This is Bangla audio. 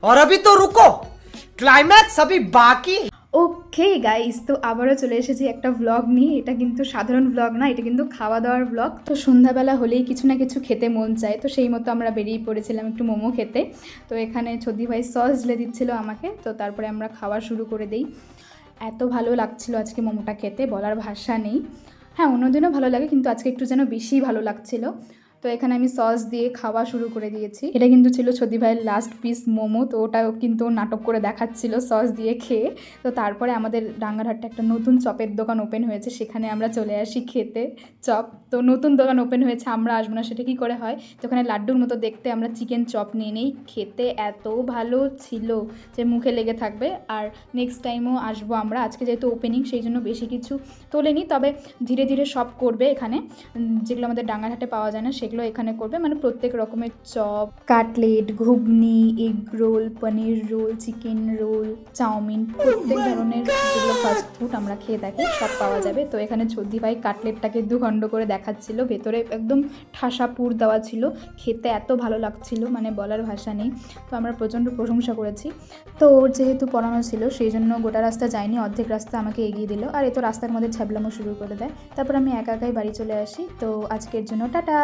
और अभी तो रुको, क्लाइमैक्स अभी बाकी। ওকে গাইস, তো আবারও চলে এসেছি একটা ভ্লগ নিয়ে। এটা কিন্তু সাধারণ ভ্লগ না, এটা কিন্তু খাওয়া দাওয়ার ভ্লগ। তো সন্ধ্যাবেলা হলেই কিছু না কিছু খেতে মন চায়, তো সেই মতো আমরা বেরিয়ে পড়েছিলাম একটু মোমো খেতে। তো এখানে ছদি ভাই সস ঢেলে দিচ্ছিল আমাকে, তো তারপরে আমরা খাওয়া শুরু করে দিই। এত ভালো লাগছিল আজকে মোমোটা খেতে, বলার ভাষা নেই। হ্যাঁ, অন্যদিনও ভালো লাগে, কিন্তু আজকে একটু যেন বেশি ভালো লাগছিল। তো এখানে আমি সস দিয়ে খাওয়া শুরু করে দিয়েছি। এটা কিন্তু ছিল ছদি ভাইয়ের লাস্ট পিস মোমো, তো ওটাও কিন্তু নাটক করে দেখাচ্ছিল সস দিয়ে খেয়ে। তো তারপরে আমাদের রাঙ্গারহাটে একটা নতুন চপের দোকান ওপেন হয়েছে, সেখানে আমরা চলে আসি খেতে চপ। তো নতুন দোকান ওপেন হয়েছে, আমরা আসবো না সেটা কী করে হয়। তো ওখানে লাড্ডুর মতো দেখতে আমরা চিকেন চপ নিয়ে নেই। খেতে এত ভালো ছিল যে মুখে লেগে থাকবে। আর নেক্সট টাইমও আসবো আমরা। আজকে যেহেতু ওপেনিং, সেই জন্য বেশি কিছু তোলেনি, তবে ধীরে ধীরে সব করবে এখানে, যেগুলো আমাদের ডাঙ্গারহাটে পাওয়া যায় না সেগুলো এখানে করবে। মানে প্রত্যেক রকমের চপ, কাটলেট, ঘুগনি, এগ রোল, পনির রোল, চিকেন রোল, চাউমিন, প্রত্যেক ধরনের যেগুলো ফাস্ট ফুড আমরা খেয়ে থাকি সব পাওয়া যাবে। তো এখানে ছদি ভাই কাটলেটটাকে দুখণ্ড করে দেখাচ্ছিল, ভেতরে একদম ঠাসা পুর দেওয়া ছিল। খেতে এত ভালো লাগছিল, মানে বলার ভাষা নেই। তো আমরা প্রচণ্ড প্রশংসা করেছি। তো ওর যেহেতু পড়ানো ছিল সেই জন্য গোটা রাস্তা যায়নি, অর্ধেক রাস্তা আমাকে এগিয়ে দিল। আর এ তো রাস্তার মধ্যে ছ্যাবলামো শুরু করে দেয়। তারপর আমি একা একাই বাড়ি চলে আসি। তো আজকের জন্য টাটা।